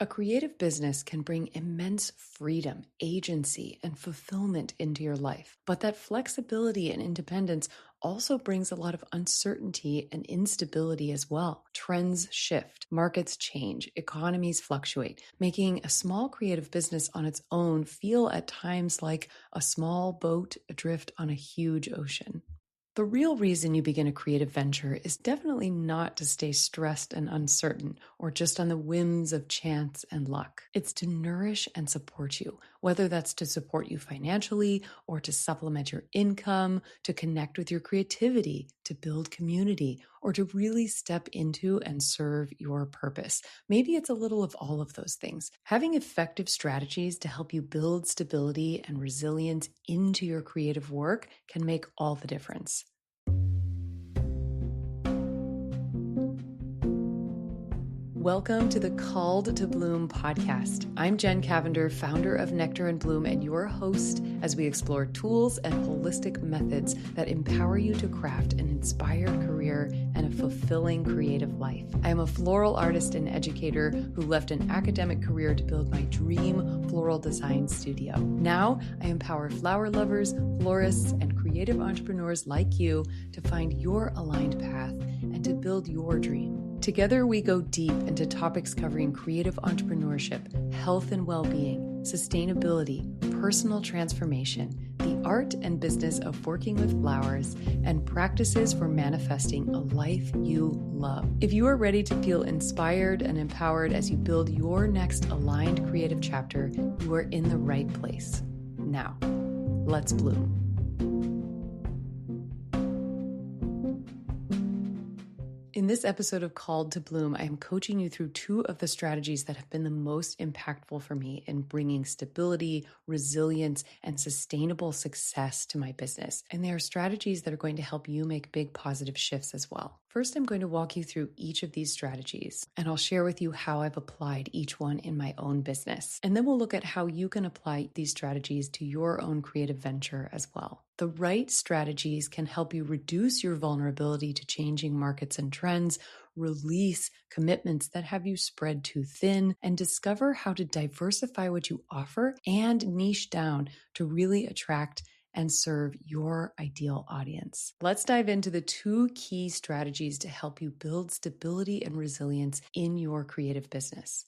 A creative business can bring immense freedom, agency, and fulfillment into your life. But that flexibility and independence also brings a lot of uncertainty and instability as well. Trends shift, markets change, economies fluctuate, making a small creative business on its own feel at times like a small boat adrift on a huge ocean. The real reason you begin a creative venture is definitely not to stay stressed and uncertain or just on the whims of chance and luck. It's to nourish and support you, whether that's to support you financially or to supplement your income, to connect with your creativity, to build community, or to really step into and serve your purpose. Maybe it's a little of all of those things. Having effective strategies to help you build stability and resilience into your creative work can make all the difference. Welcome to the Called to Bloom podcast. I'm Jen Cavender, founder of Nectar and Bloom, and your host as we explore tools and holistic methods that empower you to craft an inspired career and a fulfilling creative life. I am a floral artist and educator who left an academic career to build my dream floral design studio. Now, I empower flower lovers, florists, and creative entrepreneurs like you to find your aligned path and to build your dream. Together, we go deep into topics covering creative entrepreneurship, health and well-being, sustainability, personal transformation, the art and business of working with flowers, and practices for manifesting a life you love. If you are ready to feel inspired and empowered as you build your next aligned creative chapter, you are in the right place. Now, let's bloom. In this episode of Called to Bloom, I am coaching you through two of the strategies that have been the most impactful for me in bringing stability, resilience, and sustainable success to my business. And they are strategies that are going to help you make big positive shifts as well. First, I'm going to walk you through each of these strategies, and I'll share with you how I've applied each one in my own business. And then we'll look at how you can apply these strategies to your own creative venture as well. The right strategies can help you reduce your vulnerability to changing markets and trends, release commitments that have you spread too thin, and discover how to diversify what you offer and niche down to really attract and serve your ideal audience. Let's dive into the two key strategies to help you build stability and resilience in your creative business.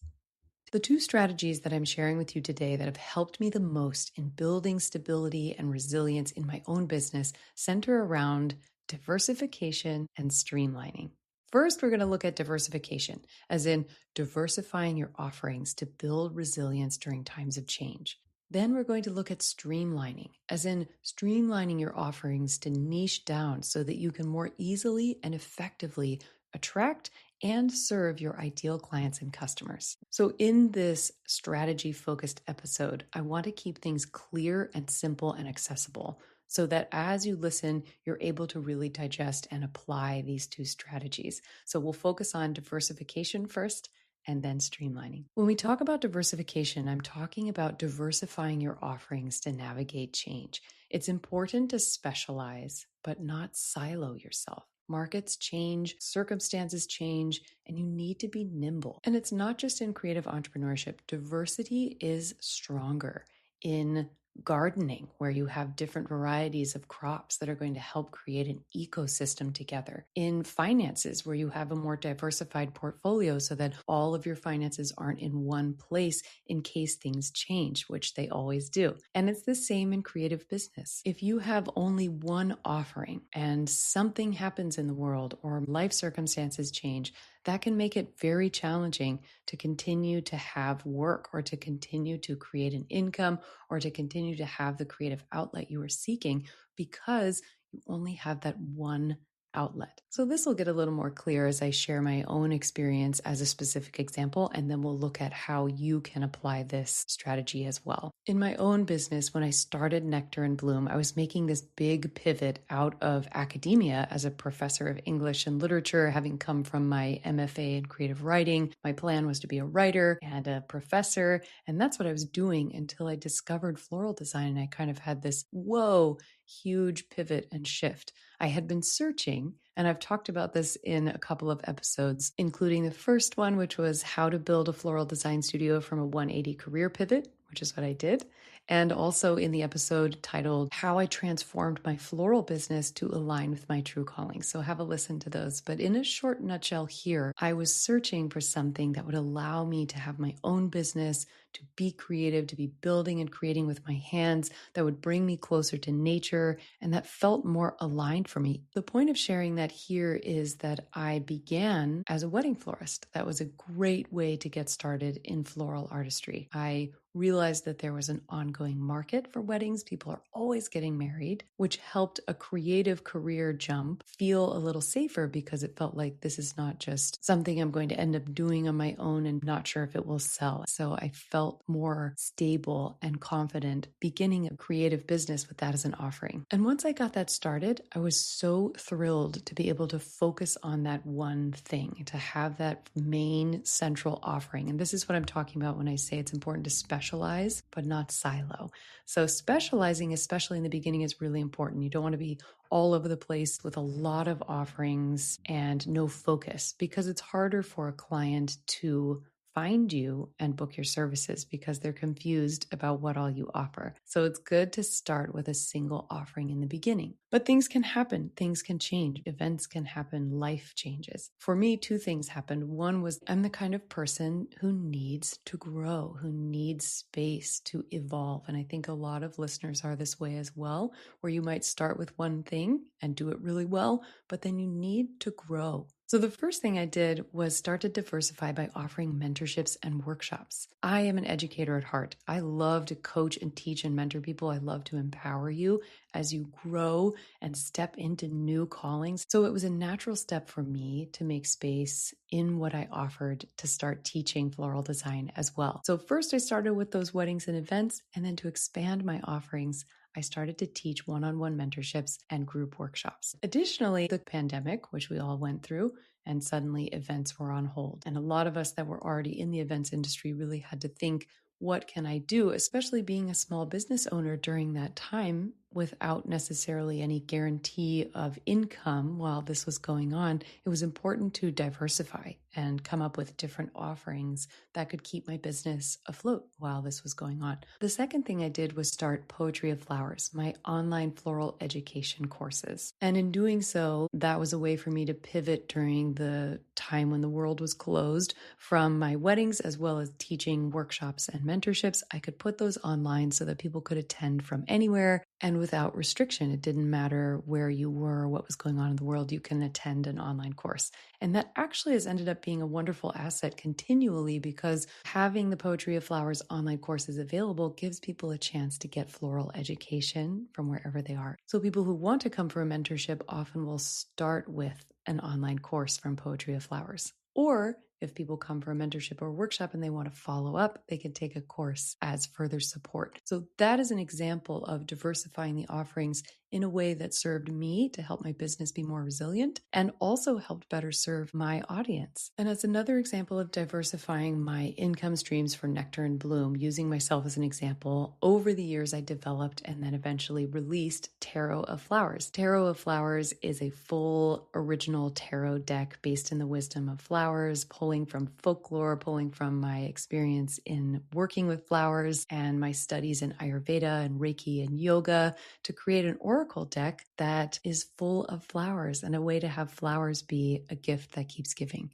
The two strategies that I'm sharing with you today that have helped me the most in building stability and resilience in my own business center around diversification and streamlining. First, we're going to look at diversification, as in diversifying your offerings to build resilience during times of change. Then we're going to look at streamlining, as in streamlining your offerings to niche down so that you can more easily and effectively attract and serve your ideal clients and customers. So in this strategy-focused episode, I want to keep things clear and simple and accessible so that as you listen, you're able to really digest and apply these two strategies. So we'll focus on diversification first, and then streamlining. When we talk about diversification, I'm talking about diversifying your offerings to navigate change. It's important to specialize, but not silo yourself. Markets change, circumstances change, and you need to be nimble. And it's not just in creative entrepreneurship. Diversity is stronger in gardening, where you have different varieties of crops that are going to help create an ecosystem together. In finances, where you have a more diversified portfolio so that all of your finances aren't in one place in case things change, which they always do. And it's the same in creative business. If you have only one offering and something happens in the world or life circumstances change, that can make it very challenging to continue to have work or to continue to create an income or to continue to have the creative outlet you are seeking because you only have that one outlet. So this will get a little more clear as I share my own experience as a specific example, and then we'll look at how you can apply this strategy as well. In my own business, when I started Nectar and Bloom, I was making this big pivot out of academia as a professor of English and literature, having come from my MFA in creative writing. My plan was to be a writer and a professor, and that's what I was doing until I discovered floral design, and I kind of had this, whoa, huge pivot and shift. I had been searching And I've talked about this in a couple of episodes, including the first one, which was how to build a floral design studio from a 180 career pivot, which is what I did. And also in the episode titled How I Transformed My Floral Business to Align with My True Calling. So have a listen to those. But in a short nutshell here, I was searching for something that would allow me to have my own business, to be creative, to be building and creating with my hands, that would bring me closer to nature and that felt more aligned for me. The point of sharing that here is that I began as a wedding florist. That was a great way to get started in floral artistry. I realized that there was an ongoing market for weddings. People are always getting married, which helped a creative career jump feel a little safer because it felt like this is not just something I'm going to end up doing on my own and not sure if it will sell. So I felt more stable and confident beginning a creative business with that as an offering. And once I got that started, I was so thrilled to be able to focus on that one thing, to have that main central offering. And this is what I'm talking about when I say it's important to specialize, but not silo. So specializing, especially in the beginning, is really important. You don't want to be all over the place with a lot of offerings and no focus, because it's harder for a client to find you and book your services because they're confused about what all you offer. So it's good to start with a single offering in the beginning. But things can happen, things can change, events can happen, life changes. For me, two things happened. One was I'm the kind of person who needs to grow, who needs space to evolve. And I think a lot of listeners are this way as well, where you might start with one thing and do it really well, but then you need to grow. So the first thing I did was start to diversify by offering mentorships and workshops. I am an educator at heart. I love to coach and teach and mentor people. I love to empower you as you grow and step into new callings. So it was a natural step for me to make space in what I offered to start teaching floral design as well. So first I started with those weddings and events, and then to expand my offerings, I started to teach one-on-one mentorships and group workshops. Additionally, the pandemic, which we all went through, and suddenly events were on hold. And a lot of us that were already in the events industry really had to think, what can I do, especially being a small business owner during that time without necessarily any guarantee of income while this was going on. It was important to diversify and come up with different offerings that could keep my business afloat while this was going on. The second thing I did was start Poetry of Flowers, my online floral education courses. And in doing so, that was a way for me to pivot during the time when the world was closed from my weddings as well as teaching workshops and mentorships. I could put those online so that people could attend from anywhere and without restriction. It didn't matter where you were or what was going on in the world, you can attend an online course. And that actually has ended up being a wonderful asset continually, because having the Poetry of Flowers online courses available gives people a chance to get floral education from wherever they are. So people who want to come for a mentorship often will start with an online course from Poetry of Flowers. Or if people come for a mentorship or workshop and they want to follow up, they can take a course as further support. So that is an example of diversifying the offerings in a way that served me to help my business be more resilient and also helped better serve my audience. And as another example of diversifying my income streams for Nectar and Bloom, using myself as an example, over the years I developed and then eventually released Tarot of Flowers. Tarot of Flowers is a full original tarot deck based in the wisdom of flowers, pulling from folklore, pulling from my experience in working with flowers and my studies in Ayurveda and Reiki and yoga to create an oracle deck that is full of flowers and a way to have flowers be a gift that keeps giving.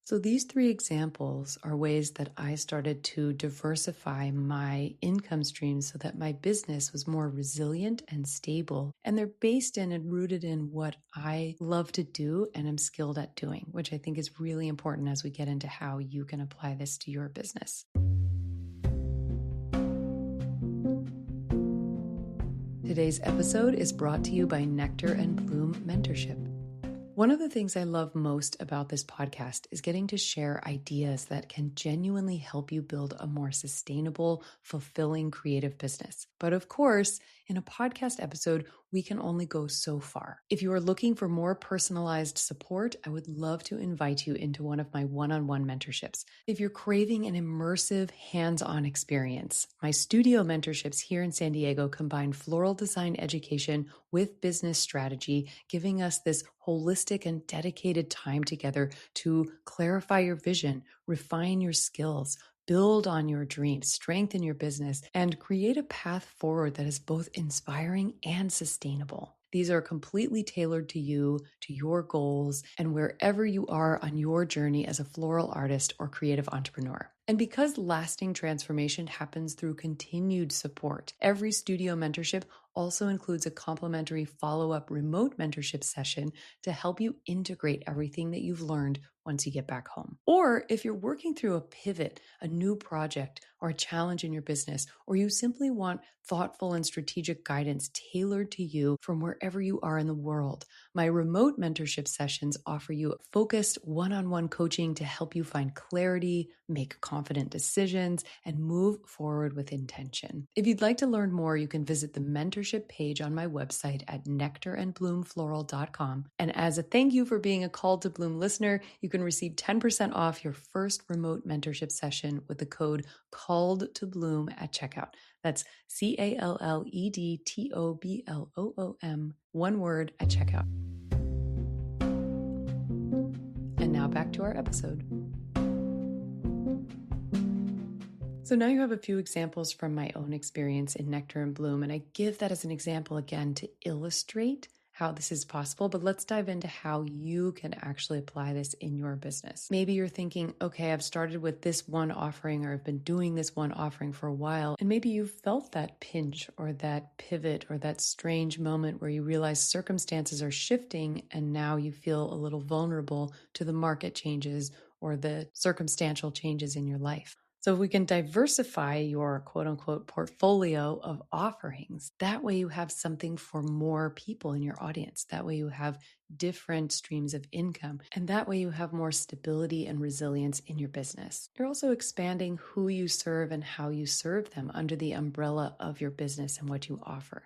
So these three examples are ways that I started to diversify my income streams so that my business was more resilient and stable. And they're based in and rooted in what I love to do and am skilled at doing, which I think is really important as we get into how you can apply this to your business. Today's episode is brought to you by Nectar and Bloom Mentorship. One of the things I love most about this podcast is getting to share ideas that can genuinely help you build a more sustainable, fulfilling creative business. But of course, in a podcast episode, we can only go so far. If you are looking for more personalized support, I would love to invite you into one of my one-on-one mentorships. If you're craving an immersive, hands-on experience, my studio mentorships here in San Diego combine floral design education with business strategy, giving us this holistic and dedicated time together to clarify your vision, refine your skills, build on your dreams, strengthen your business, and create a path forward that is both inspiring and sustainable. These are completely tailored to you, to your goals, and wherever you are on your journey as a floral artist or creative entrepreneur. And because lasting transformation happens through continued support, every studio mentorship also includes a complimentary follow-up remote mentorship session to help you integrate everything that you've learned once you get back home. Or if you're working through a pivot, a new project, or a challenge in your business, or you simply want thoughtful and strategic guidance tailored to you from wherever you are in the world, my remote mentorship sessions offer you focused one-on-one coaching to help you find clarity, make confident decisions, and move forward with intention. If you'd like to learn more, you can visit the mentorship page on my website at nectarandbloomfloral.com. And as a thank you for being a Called to Bloom listener, you can receive 10% off your first remote mentorship session with the code Called to Bloom at checkout. That's CALLEDTOBLOOM, one word at checkout. And now back to our episode. So now you have a few examples from my own experience in Nectar and Bloom, and I give that as an example again to illustrate how this is possible, but let's dive into how you can actually apply this in your business. Maybe you're thinking, okay, I've started with this one offering, or I've been doing this one offering for a while, and maybe you've felt that pinch or that pivot or that strange moment where you realize circumstances are shifting and now you feel a little vulnerable to the market changes or the circumstantial changes in your life. So if we can diversify your quote unquote portfolio of offerings, that way you have something for more people in your audience. That way you have different streams of income. And that way you have more stability and resilience in your business. You're also expanding who you serve and how you serve them under the umbrella of your business and what you offer.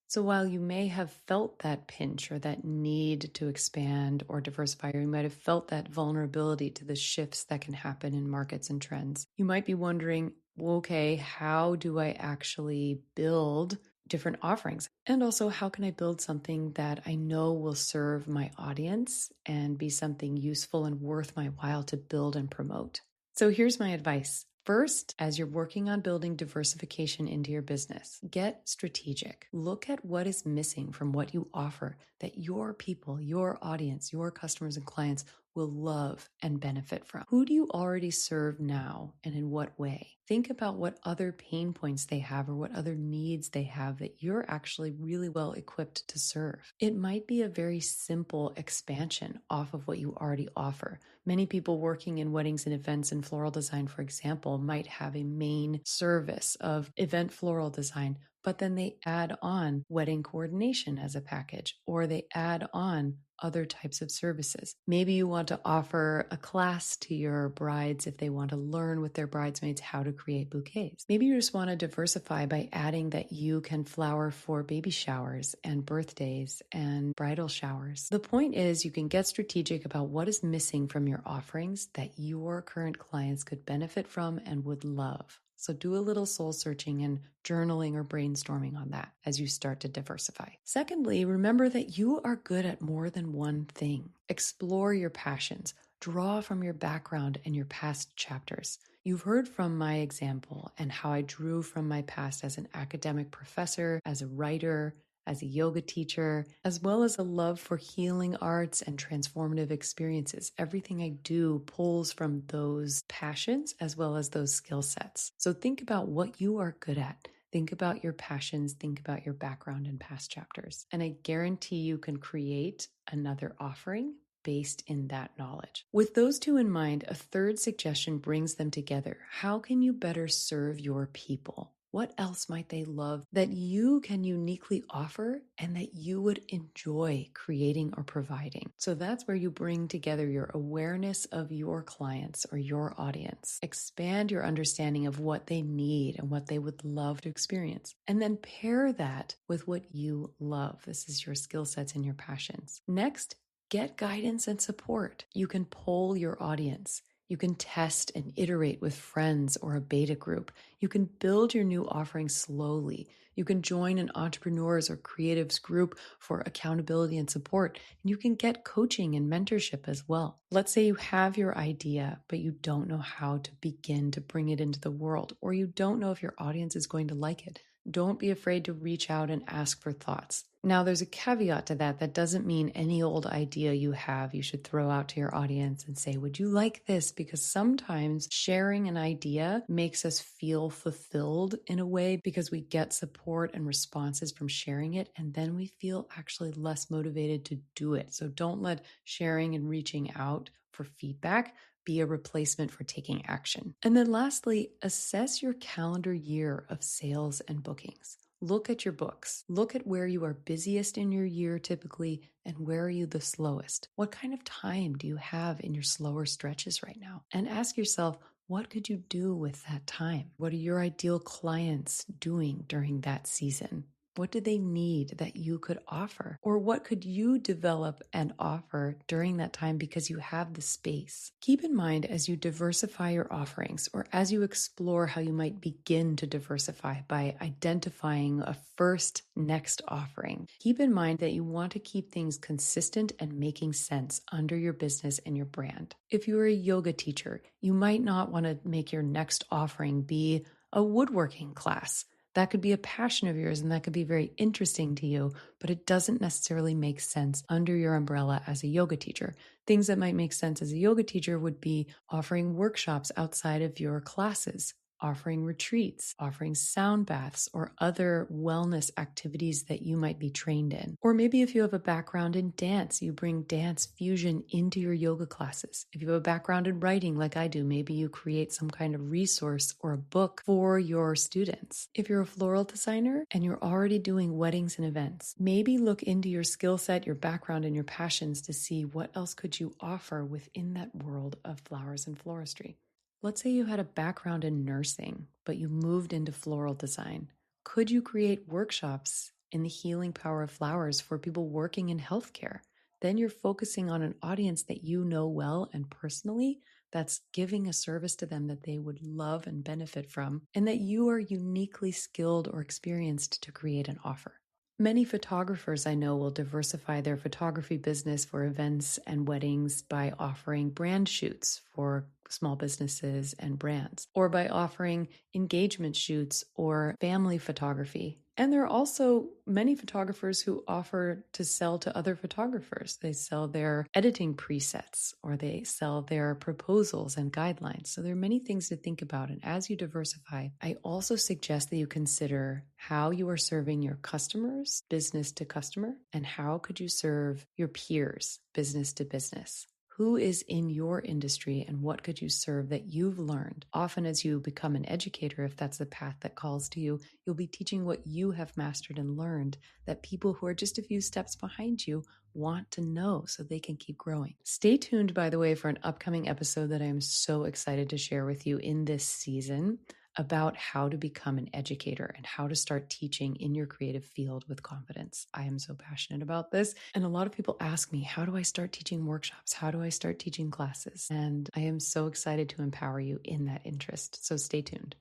So while you may have felt that pinch or that need to expand or diversify, or you might have felt that vulnerability to the shifts that can happen in markets and trends, you might be wondering, well, okay, how do I actually build different offerings? And also, how can I build something that I know will serve my audience and be something useful and worth my while to build and promote? So here's my advice. First, as you're working on building diversification into your business, get strategic. Look at what is missing from what you offer that your people, your audience, your customers and clients will love and benefit from. Who do you already serve now and in what way? Think about what other pain points they have or what other needs they have that you're actually really well equipped to serve. It might be a very simple expansion off of what you already offer. Many people working in weddings and events and floral design, for example, might have a main service of event floral design, but then they add on wedding coordination as a package, or they add on other types of services. Maybe you want to offer a class to your brides if they want to learn with their bridesmaids how to create bouquets. Maybe you just want to diversify by adding that you can flower for baby showers and birthdays and bridal showers. The point is you can get strategic about what is missing from your offerings that your current clients could benefit from and would love. So do a little soul searching and journaling or brainstorming on that as you start to diversify. Secondly, remember that you are good at more than one thing. Explore your passions. Draw from your background and your past chapters. You've heard from my example and how I drew from my past as an academic professor, as a writer, as a yoga teacher, as well as a love for healing arts and transformative experiences. Everything I do pulls from those passions as well as those skill sets. So think about what you are good at. Think about your passions, think about your background and past chapters. And I guarantee you can create another offering based in that knowledge. With those two in mind, a third suggestion brings them together. How can you better serve your people? What else might they love that you can uniquely offer and that you would enjoy creating or providing? So that's where you bring together your awareness of your clients or your audience, expand your understanding of what they need and what they would love to experience, and then pair that with what you love. This is your skill sets and your passions. Next, get guidance and support. You can poll your audience. You can test and iterate with friends or a beta group. You can build your new offering slowly. You can join an entrepreneurs or creatives group for accountability and support. And you can get coaching and mentorship as well. Let's say you have your idea, but you don't know how to begin to bring it into the world, or you don't know if your audience is going to like it. Don't be afraid to reach out and ask for thoughts. Now, there's a caveat to that. That doesn't mean any old idea you have, you should throw out to your audience and say, would you like this? Because sometimes sharing an idea makes us feel fulfilled in a way because we get support and responses from sharing it. And then we feel actually less motivated to do it. So don't let sharing and reaching out for feedback be a replacement for taking action. And then lastly, assess your calendar year of sales and bookings. Look at your books. Look at where you are busiest in your year typically, and where are you the slowest? What kind of time do you have in your slower stretches right now? And ask yourself, what could you do with that time? What are your ideal clients doing during that season? What do they need that you could offer? Or what could you develop and offer during that time because you have the space? Keep in mind as you diversify your offerings, or as you explore how you might begin to diversify by identifying a first next offering, keep in mind that you want to keep things consistent and making sense under your business and your brand. If you're a yoga teacher, you might not want to make your next offering be a woodworking class. That could be a passion of yours and that could be very interesting to you, but it doesn't necessarily make sense under your umbrella as a yoga teacher. Things that might make sense as a yoga teacher would be offering workshops outside of your classes, offering retreats, offering sound baths, or other wellness activities that you might be trained in. Or maybe if you have a background in dance, you bring dance fusion into your yoga classes. If you have a background in writing like I do, maybe you create some kind of resource or a book for your students. If you're a floral designer and you're already doing weddings and events, maybe look into your skill set, your background, and your passions to see what else could you offer within that world of flowers and floristry. Let's say you had a background in nursing, but you moved into floral design. Could you create workshops in the healing power of flowers for people working in healthcare? Then you're focusing on an audience that you know well and personally, that's giving a service to them that they would love and benefit from, and that you are uniquely skilled or experienced to create and offer. Many photographers I know will diversify their photography business for events and weddings by offering brand shoots for small businesses and brands, or by offering engagement shoots or family photography. And there are also many photographers who offer to sell to other photographers. They sell their editing presets or they sell their proposals and guidelines. So there are many things to think about. And as you diversify, I also suggest that you consider how you are serving your customers, business to customer, and how could you serve your peers, business to business. Who is in your industry and what could you serve that you've learned? Often as you become an educator, if that's the path that calls to you, you'll be teaching what you have mastered and learned that people who are just a few steps behind you want to know so they can keep growing. Stay tuned, by the way, for an upcoming episode that I'm so excited to share with you in this season about how to become an educator and how to start teaching in your creative field with confidence. I am so passionate about this. And a lot of people ask me, how do I start teaching workshops? How do I start teaching classes? And I am so excited to empower you in that interest. So stay tuned.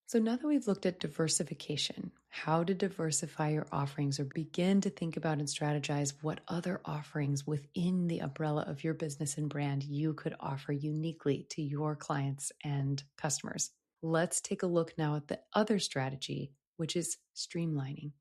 So now that we've looked at diversification, how to diversify your offerings or begin to think about and strategize what other offerings within the umbrella of your business and brand you could offer uniquely to your clients and customers. Let's take a look now at the other strategy, which is streamlining.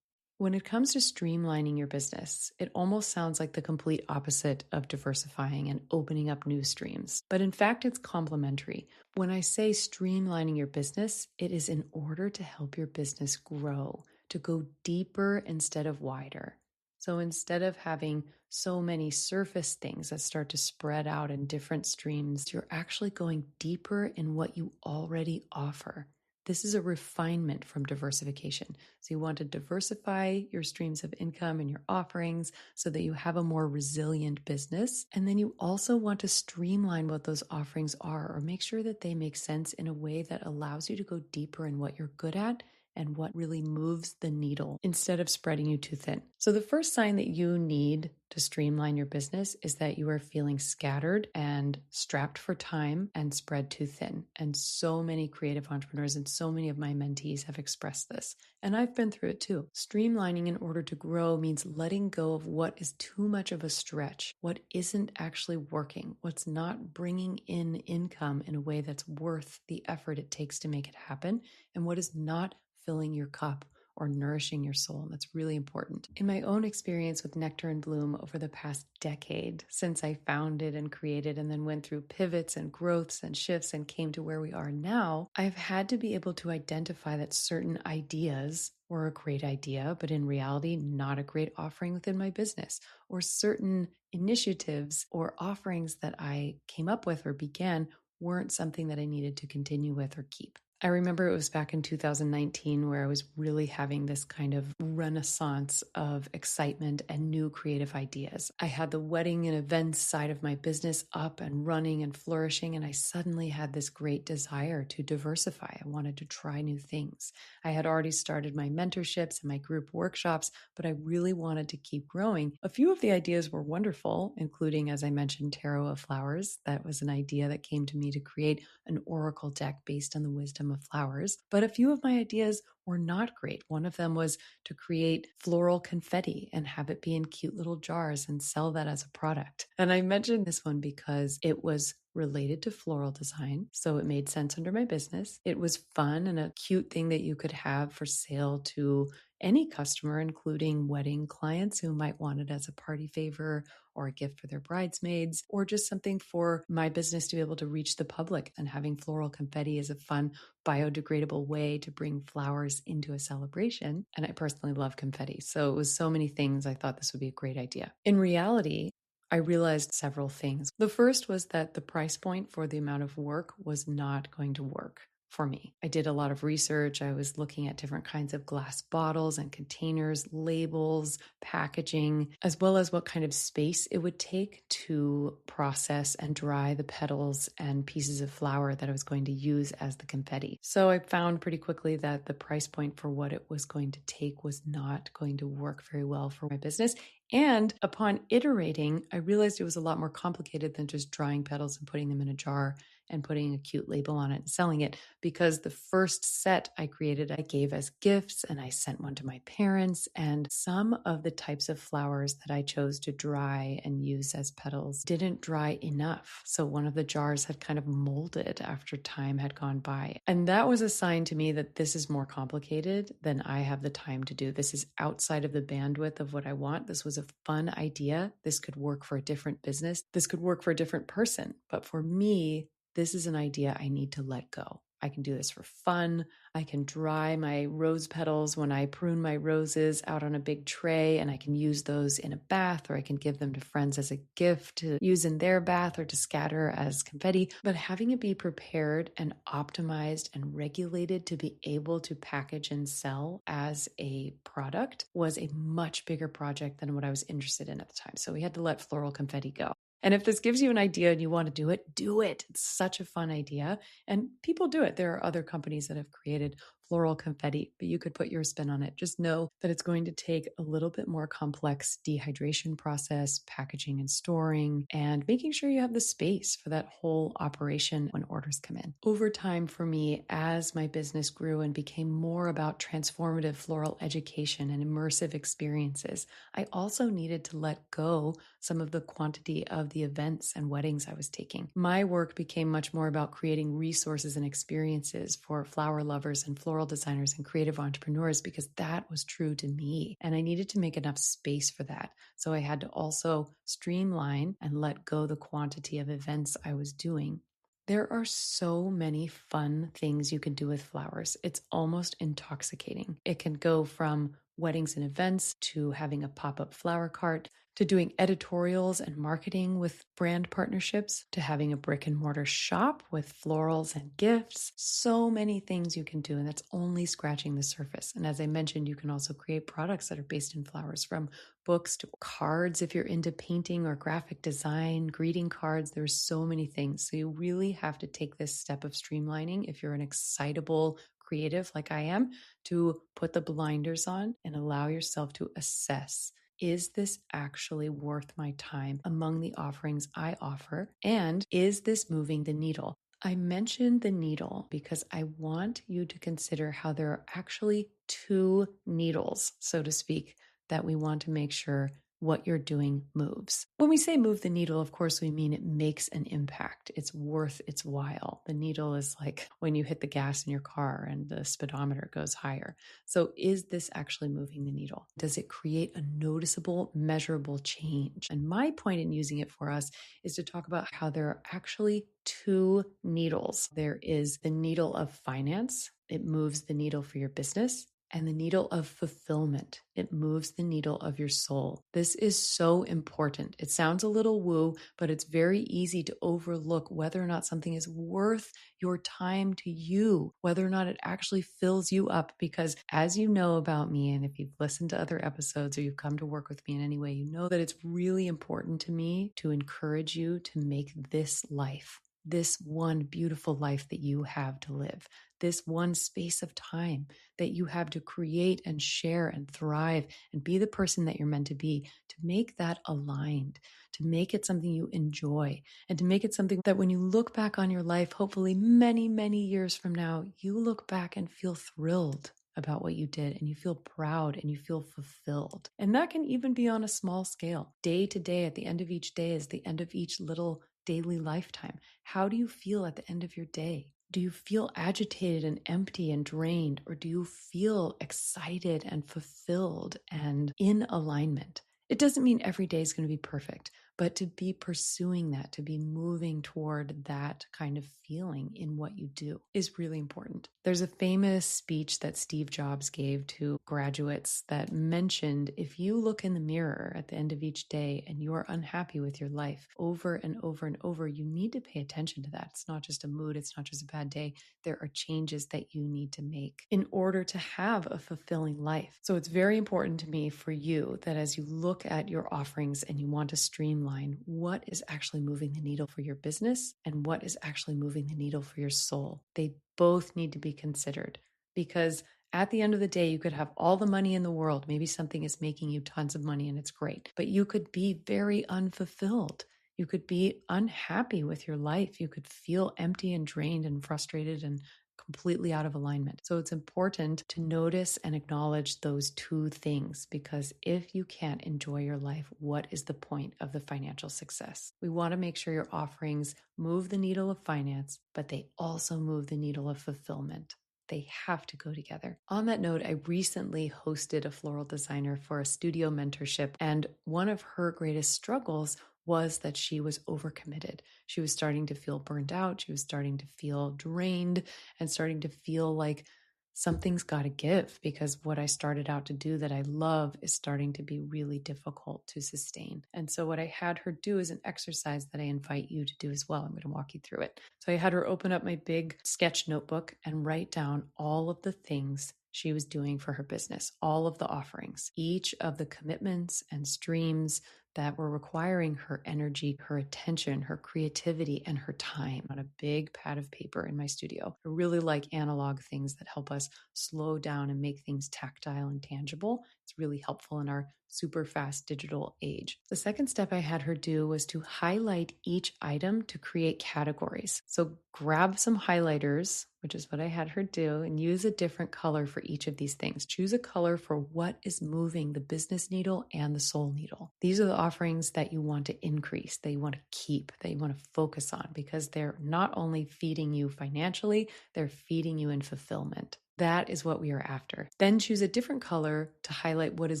When it comes to streamlining your business, it almost sounds like the complete opposite of diversifying and opening up new streams. But in fact, it's complementary. When I say streamlining your business, it is in order to help your business grow, to go deeper instead of wider. So instead of having so many surface things that start to spread out in different streams, you're actually going deeper in what you already offer. This is a refinement from diversification. So you want to diversify your streams of income and your offerings so that you have a more resilient business. And then you also want to streamline what those offerings are, or make sure that they make sense in a way that allows you to go deeper in what you're good at and what really moves the needle instead of spreading you too thin. So the first sign that you need to streamline your business is that you are feeling scattered and strapped for time and spread too thin. And so many creative entrepreneurs and so many of my mentees have expressed this. And I've been through it too. Streamlining in order to grow means letting go of what is too much of a stretch, what isn't actually working, what's not bringing in income in a way that's worth the effort it takes to make it happen, and what is not filling your cup or nourishing your soul. And that's really important. In my own experience with Nectar and Bloom over the past decade, since I founded and created and then went through pivots and growths and shifts and came to where we are now, I've had to be able to identify that certain ideas were a great idea, but in reality, not a great offering within my business, or certain initiatives or offerings that I came up with or began weren't something that I needed to continue with or keep. I remember it was back in 2019 where I was really having this kind of renaissance of excitement and new creative ideas. I had the wedding and events side of my business up and running and flourishing, and I suddenly had this great desire to diversify. I wanted to try new things. I had already started my mentorships and my group workshops, but I really wanted to keep growing. A few of the ideas were wonderful, including, as I mentioned, Tarot of Flowers. That was an idea that came to me to create an oracle deck based on the wisdom of flowers. But a few of my ideas were not great. One of them was to create floral confetti and have it be in cute little jars and sell that as a product. And I mentioned this one because it was related to floral design, so it made sense under my business. It was fun and a cute thing that you could have for sale to any customer, including wedding clients who might want it as a party favor or a gift for their bridesmaids, or just something for my business to be able to reach the public. And having floral confetti is a fun, biodegradable way to bring flowers into a celebration. And I personally love confetti. So it was so many things. I thought this would be a great idea. In reality, I realized several things. The first was that the price point for the amount of work was not going to work for me. I did a lot of research. I was looking at different kinds of glass bottles and containers, labels, packaging, as well as what kind of space it would take to process and dry the petals and pieces of flower that I was going to use as the confetti. So I found pretty quickly that the price point for what it was going to take was not going to work very well for my business. And upon iterating, I realized it was a lot more complicated than just drying petals and putting them in a jar and putting a cute label on it and selling it, because the first set I created, I gave as gifts and I sent one to my parents. And some of the types of flowers that I chose to dry and use as petals didn't dry enough. So one of the jars had kind of molded after time had gone by. And that was a sign to me that this is more complicated than I have the time to do. This is outside of the bandwidth of what I want. This was a fun idea. This could work for a different business. This could work for a different person. But for me, this is an idea I need to let go. I can do this for fun. I can dry my rose petals when I prune my roses out on a big tray, and I can use those in a bath, or I can give them to friends as a gift to use in their bath or to scatter as confetti. But having it be prepared and optimized and regulated to be able to package and sell as a product was a much bigger project than what I was interested in at the time. So we had to let floral confetti go. And if this gives you an idea and you want to do it, do it. It's such a fun idea. And people do it. There are other companies that have created floral confetti, but you could put your spin on it. Just know that it's going to take a little bit more complex dehydration process, packaging and storing, and making sure you have the space for that whole operation when orders come in. Over time for me, as my business grew and became more about transformative floral education and immersive experiences, I also needed to let go some of the quantity of the events and weddings I was taking. My work became much more about creating resources and experiences for flower lovers and floral designers and creative entrepreneurs, because that was true to me. And I needed to make enough space for that. So I had to also streamline and let go the quantity of events I was doing. There are so many fun things you can do with flowers. It's almost intoxicating. It can go from weddings and events to having a pop-up flower cart to doing editorials and marketing with brand partnerships, to having a brick and mortar shop with florals and gifts. So many things you can do, and that's only scratching the surface. And as I mentioned, you can also create products that are based in flowers, from books to cards if you're into painting or graphic design, greeting cards. There's so many things. So you really have to take this step of streamlining if you're an excitable creative like I am, to put the blinders on and allow yourself to assess, is this actually worth my time among the offerings I offer? And is this moving the needle? I mentioned the needle because I want you to consider how there are actually two needles, so to speak, that we want to make sure what you're doing moves. When we say move the needle, of course, we mean it makes an impact. It's worth its while. The needle is like when you hit the gas in your car and the speedometer goes higher. So is this actually moving the needle? Does it create a noticeable, measurable change? And my point in using it for us is to talk about how there are actually two needles. There is the needle of finance. It moves the needle for your business. And the needle of fulfillment. It moves the needle of your soul. This is so important. It sounds a little woo, but it's very easy to overlook whether or not something is worth your time to you, whether or not it actually fills you up. Because as you know about me, and if you've listened to other episodes or you've come to work with me in any way, you know that it's really important to me to encourage you to make this life, this one beautiful life that you have to live, this one space of time that you have to create and share and thrive and be the person that you're meant to be, to make that aligned, to make it something you enjoy, and to make it something that when you look back on your life, hopefully many, many years from now, you look back and feel thrilled about what you did, and you feel proud and you feel fulfilled. And that can even be on a small scale. Day to day, at the end of each day is the end of each little daily lifetime. How do you feel at the end of your day? Do you feel agitated and empty and drained, or do you feel excited and fulfilled and in alignment? It doesn't mean every day is going to be perfect, but to be pursuing that, to be moving toward that kind of feeling in what you do is really important. There's a famous speech that Steve Jobs gave to graduates that mentioned, if you look in the mirror at the end of each day and you are unhappy with your life over and over and over, you need to pay attention to that. It's not just a mood. It's not just a bad day. There are changes that you need to make in order to have a fulfilling life. So it's very important to me for you that as you look at your offerings and you want to streamline what is actually moving the needle for your business and what is actually moving the needle for your soul. They both need to be considered, because at the end of the day, you could have all the money in the world. Maybe something is making you tons of money and it's great, but you could be very unfulfilled. You could be unhappy with your life. You could feel empty and drained and frustrated and completely out of alignment. So it's important to notice and acknowledge those two things, because if you can't enjoy your life, what is the point of the financial success? We want to make sure your offerings move the needle of finance, but they also move the needle of fulfillment. They have to go together. On that note, I recently hosted a floral designer for a studio mentorship, and one of her greatest struggles was that she was overcommitted. She was starting to feel burnt out. She was starting to feel drained and starting to feel like something's got to give, because what I started out to do that I love is starting to be really difficult to sustain. And so what I had her do is an exercise that I invite you to do as well. I'm going to walk you through it. So I had her open up my big sketch notebook and write down all of the things she was doing for her business, all of the offerings, each of the commitments and streams that were requiring her energy, her attention, her creativity, and her time, on a big pad of paper in my studio. I really like analog things that help us slow down and make things tactile and tangible. It's really helpful in our super fast digital age. The second step I had her do was to highlight each item to create categories. So grab some highlighters, which is what I had her do, and use a different color for each of these things. Choose a color for what is moving the business needle and the soul needle. These are the offerings that you want to increase, that you want to keep, that you want to focus on, because they're not only feeding you financially, they're feeding you in fulfillment. That is what we are after. Then choose a different color to highlight what is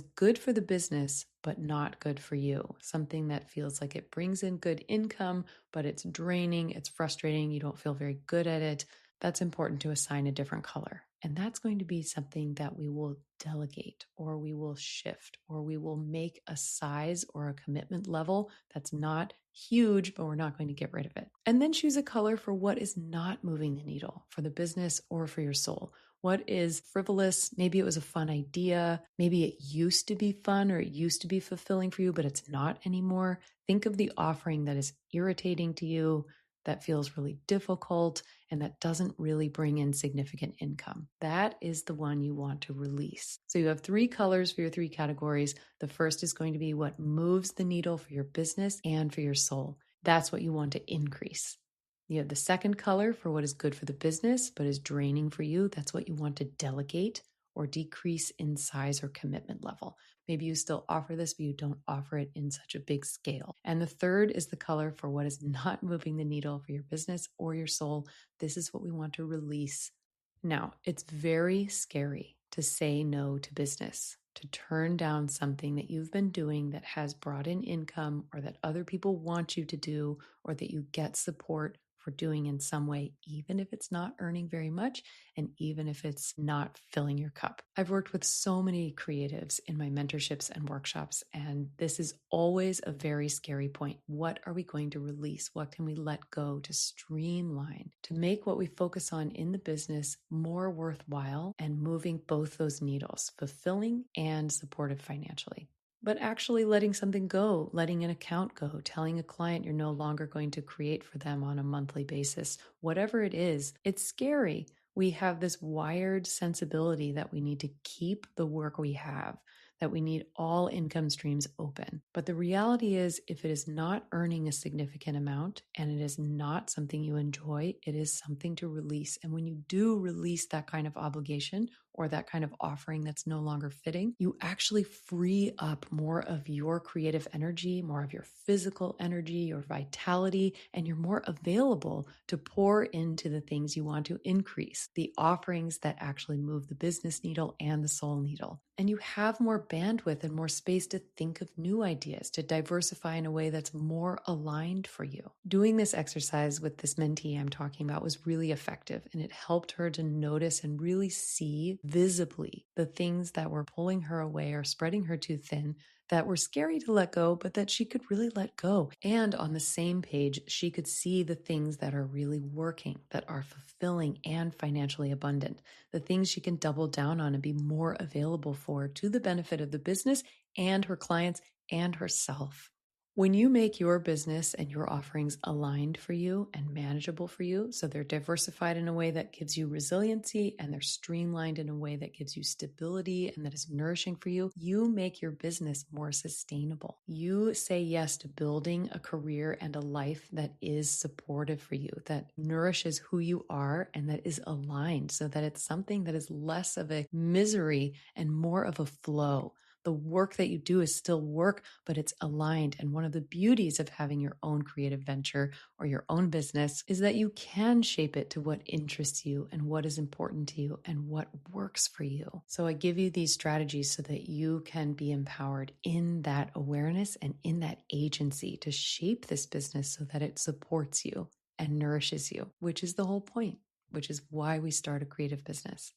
good for the business, but not good for you. Something that feels like it brings in good income, but it's draining, it's frustrating, you don't feel very good at it. That's important to assign a different color. And that's going to be something that we will delegate or we will shift or we will make a size or a commitment level that's not huge, but we're not going to get rid of it. And then choose a color for what is not moving the needle for the business or for your soul. What is frivolous? Maybe it was a fun idea. Maybe it used to be fun or it used to be fulfilling for you, but it's not anymore. Think of the offering that is irritating to you, that feels really difficult, and that doesn't really bring in significant income. That is the one you want to release. So you have 3 colors for your 3 categories. The first is going to be what moves the needle for your business and for your soul. That's what you want to increase. You have the second color for what is good for the business, but is draining for you. That's what you want to delegate or decrease in size or commitment level. Maybe you still offer this, but you don't offer it in such a big scale. And the third is the color for what is not moving the needle for your business or your soul. This is what we want to release. Now, it's very scary to say no to business, to turn down something that you've been doing that has brought in income or that other people want you to do or that you get support for doing in some way, even if it's not earning very much and even if it's not filling your cup. I've worked with so many creatives in my mentorships and workshops, and this is always a very scary point. What are we going to release? What can we let go to streamline, to make what we focus on in the business more worthwhile and moving both those needles, fulfilling and supportive financially? But actually letting something go, letting an account go, telling a client you're no longer going to create for them on a monthly basis, whatever it is, it's scary. We have this wired sensibility that we need to keep the work we have, that we need all income streams open. But the reality is, if it is not earning a significant amount and it is not something you enjoy, it is something to release. And when you do release that kind of obligation or that kind of offering that's no longer fitting, you actually free up more of your creative energy, more of your physical energy, your vitality, and you're more available to pour into the things you want to increase, the offerings that actually move the business needle and the soul needle. And you have more bandwidth and more space to think of new ideas, to diversify in a way that's more aligned for you. Doing this exercise with this mentee I'm talking about was really effective, and it helped her to notice and really see visibly the things that were pulling her away or spreading her too thin, that were scary to let go, but that she could really let go. And on the same page, she could see the things that are really working, that are fulfilling and financially abundant, the things she can double down on and be more available for to the benefit of the business and her clients and herself. When you make your business and your offerings aligned for you and manageable for you, so they're diversified in a way that gives you resiliency and they're streamlined in a way that gives you stability and that is nourishing for you, you make your business more sustainable. You say yes to building a career and a life that is supportive for you, that nourishes who you are and that is aligned so that it's something that is less of a misery and more of a flow. The work that you do is still work, but it's aligned. And one of the beauties of having your own creative venture or your own business is that you can shape it to what interests you and what is important to you and what works for you. So I give you these strategies so that you can be empowered in that awareness and in that agency to shape this business so that it supports you and nourishes you, which is the whole point, which is why we start a creative business.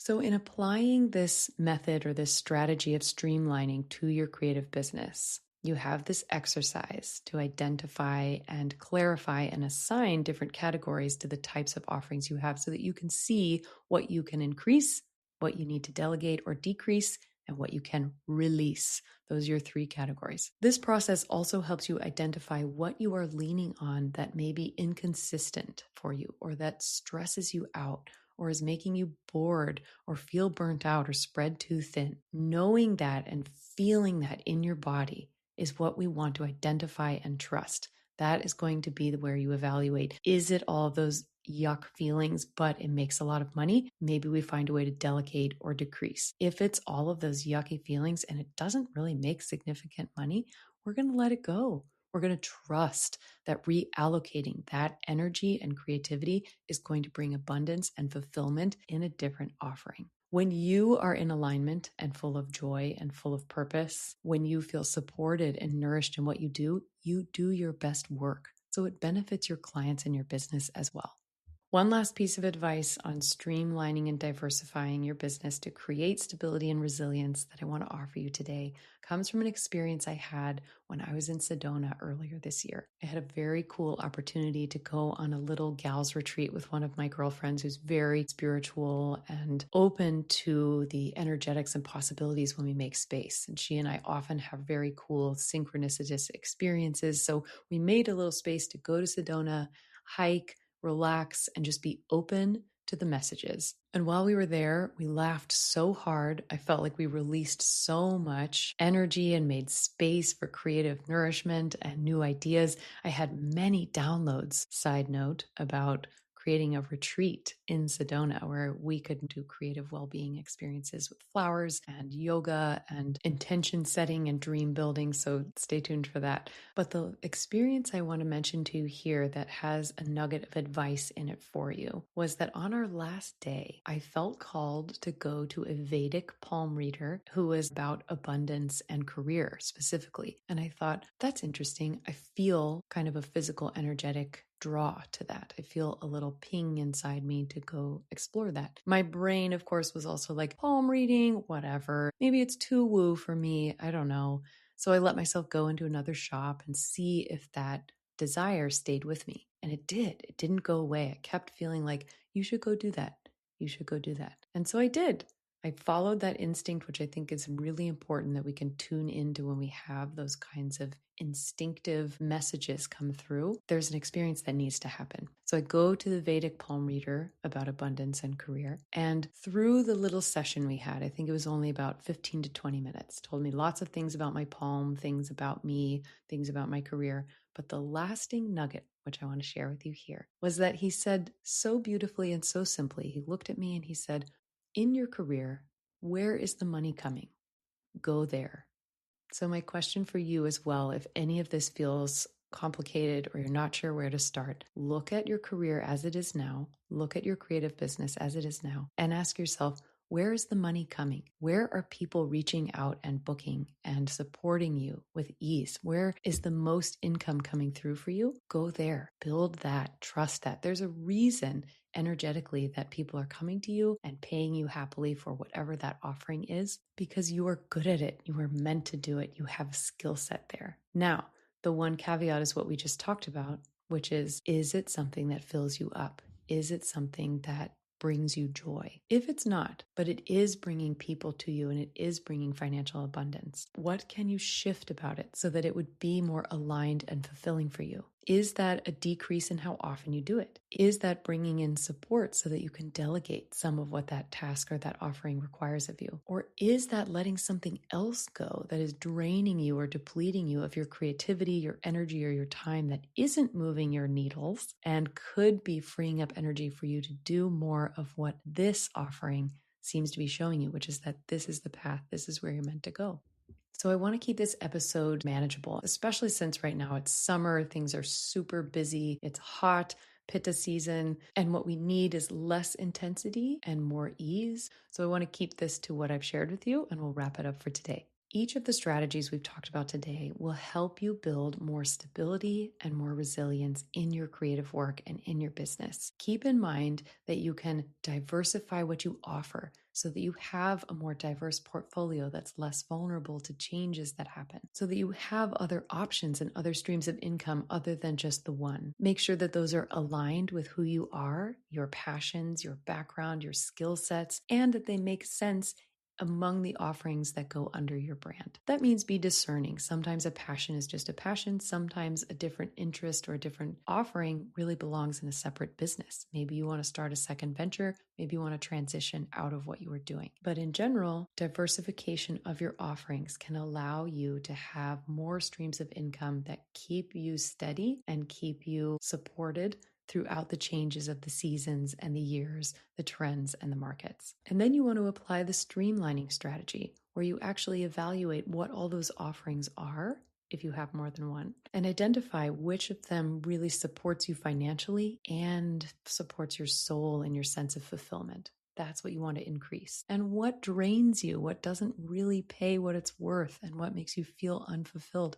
So, in applying this method or this strategy of streamlining to your creative business, you have this exercise to identify and clarify and assign different categories to the types of offerings you have so that you can see what you can increase, what you need to delegate or decrease, and what you can release. Those are your 3 categories. This process also helps you identify what you are leaning on that may be inconsistent for you or that stresses you out or is making you bored or feel burnt out or spread too thin. Knowing that and feeling that in your body is what we want to identify and trust. That is going to be where you evaluate. Is it all of those yuck feelings, but it makes a lot of money? Maybe we find a way to delegate or decrease. If it's all of those yucky feelings and it doesn't really make significant money, we're going to let it go. We're going to trust that reallocating that energy and creativity is going to bring abundance and fulfillment in a different offering. When you are in alignment and full of joy and full of purpose, when you feel supported and nourished in what you do your best work. So it benefits your clients and your business as well. One last piece of advice on streamlining and diversifying your business to create stability and resilience that I want to offer you today comes from an experience I had when I was in Sedona earlier this year. I had a very cool opportunity to go on a little gals retreat with one of my girlfriends who's very spiritual and open to the energetics and possibilities when we make space. And she and I often have very cool synchronicitous experiences. So we made a little space to go to Sedona, hike, relax, and just be open to the messages. And while we were there, we laughed so hard. I felt like we released so much energy and made space for creative nourishment and new ideas. I had many downloads, side note, about creating a retreat in Sedona where we could do creative well-being experiences with flowers and yoga and intention setting and dream building. So stay tuned for that. But the experience I want to mention to you here that has a nugget of advice in it for you was that on our last day, I felt called to go to a Vedic palm reader who was about abundance and career specifically. And I thought, that's interesting. I feel kind of a physical, energetic draw to that. I feel a little ping inside me to go explore that. My brain, of course, was also like, palm reading, whatever. Maybe it's too woo for me. I don't know. So I let myself go into another shop and see if that desire stayed with me. And it did. It didn't go away. I kept feeling like, you should go do that. You should go do that. And so I did. I followed that instinct, which I think is really important that we can tune into when we have those kinds of instinctive messages come through. There's an experience that needs to happen. So I go to the Vedic palm reader about abundance and career. And through the little session we had, I think it was only about 15 to 20 minutes, told me lots of things about my palm, things about me, things about my career. But the lasting nugget, which I want to share with you here, was that he said so beautifully and so simply, he looked at me and he said, in your career, where is the money coming? Go there. So my question for you as well, if any of this feels complicated or you're not sure where to start, look at your career as it is now, look at your creative business as it is now, and ask yourself, where is the money coming? Where are people reaching out and booking and supporting you with ease? Where is the most income coming through for you? Go there, build that, trust that. There's a reason energetically that people are coming to you and paying you happily for whatever that offering is because you are good at it. You are meant to do it. You have a skill set there. Now, the one caveat is what we just talked about, which is it something that fills you up? Is it something that brings you joy? If it's not, but it is bringing people to you and it is bringing financial abundance, what can you shift about it so that it would be more aligned and fulfilling for you? Is that a decrease in how often you do it? Is that bringing in support so that you can delegate some of what that task or that offering requires of you? Or is that letting something else go that is draining you or depleting you of your creativity, your energy, or your time that isn't moving your needles and could be freeing up energy for you to do more of what this offering seems to be showing you, which is that this is the path, this is where you're meant to go. So I want to keep this episode manageable, especially since right now it's summer, things are super busy, it's hot, pitta season, and what we need is less intensity and more ease. So I want to keep this to what I've shared with you, and we'll wrap it up for today. Each of the strategies we've talked about today will help you build more stability and more resilience in your creative work and in your business. Keep in mind that you can diversify what you offer so that you have a more diverse portfolio that's less vulnerable to changes that happen, so that you have other options and other streams of income other than just the one. Make sure that those are aligned with who you are, your passions, your background, your skill sets, and that they make sense among the offerings that go under your brand. That means be discerning. Sometimes a passion is just a passion. Sometimes a different interest or a different offering really belongs in a separate business. Maybe you want to start a second venture. Maybe you want to transition out of what you were doing. But in general, diversification of your offerings can allow you to have more streams of income that keep you steady and keep you supported throughout the changes of the seasons and the years, the trends and the markets. And then you want to apply the streamlining strategy, where you actually evaluate what all those offerings are, if you have more than one, and identify which of them really supports you financially and supports your soul and your sense of fulfillment. That's what you want to increase. And what drains you, what doesn't really pay what it's worth, and what makes you feel unfulfilled.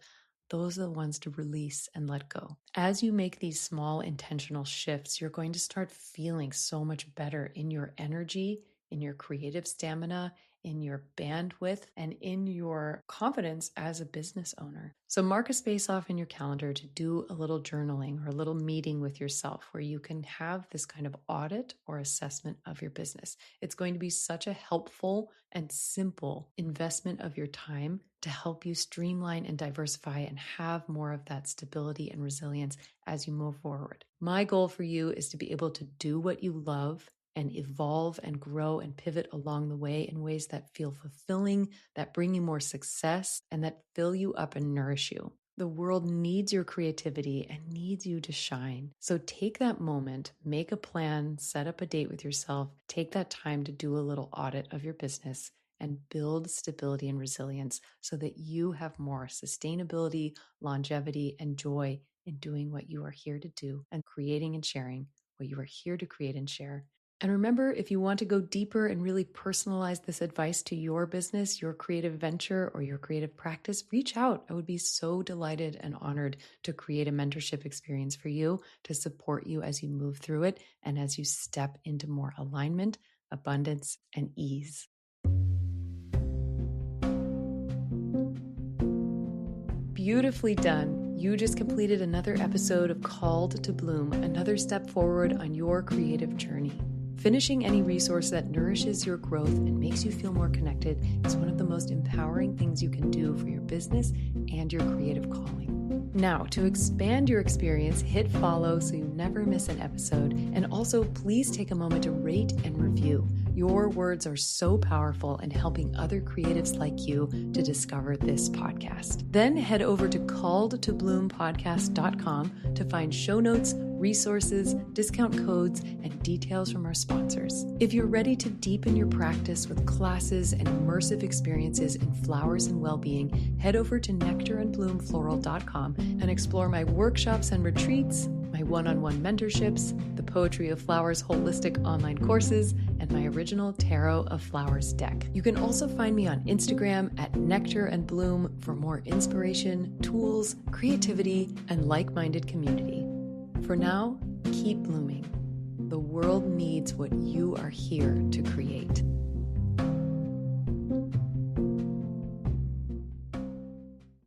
those are the ones to release and let go. As you make these small intentional shifts, you're going to start feeling so much better in your energy, in your creative stamina, in your bandwidth, and in your confidence as a business owner. So mark a space off in your calendar to do a little journaling or a little meeting with yourself where you can have this kind of audit or assessment of your business. It's going to be such a helpful and simple investment of your time to help you streamline and diversify and have more of that stability and resilience as you move forward. My goal for you is to be able to do what you love and evolve and grow and pivot along the way in ways that feel fulfilling, that bring you more success, and that fill you up and nourish you. The world needs your creativity and needs you to shine. So take that moment, make a plan, set up a date with yourself, take that time to do a little audit of your business and build stability and resilience so that you have more sustainability, longevity, and joy in doing what you are here to do and creating and sharing what you are here to create and share. And remember, if you want to go deeper and really personalize this advice to your business, your creative venture, or your creative practice, reach out. I would be so delighted and honored to create a mentorship experience for you to support you as you move through it and as you step into more alignment, abundance, and ease. Beautifully done. You just completed another episode of Called to Bloom, another step forward on your creative journey. Finishing any resource that nourishes your growth and makes you feel more connected is one of the most empowering things you can do for your business and your creative calling. Now, to expand your experience, hit follow so you never miss an episode. And also, please take a moment to rate and review. Your words are so powerful in helping other creatives like you to discover this podcast. Then head over to calledtobloompodcast.com to find show notes, resources, discount codes, and details from our sponsors. If you're ready to deepen your practice with classes and immersive experiences in flowers and well-being, head over to nectarandbloomfloral.com and explore my workshops and retreats, my one-on-one mentorships, the Poetry of Flowers holistic online courses, and my original Tarot of Flowers deck. You can also find me on Instagram at Nectar and Bloom for more inspiration, tools, creativity, and like-minded community. For now, keep blooming. The world needs what you are here to create.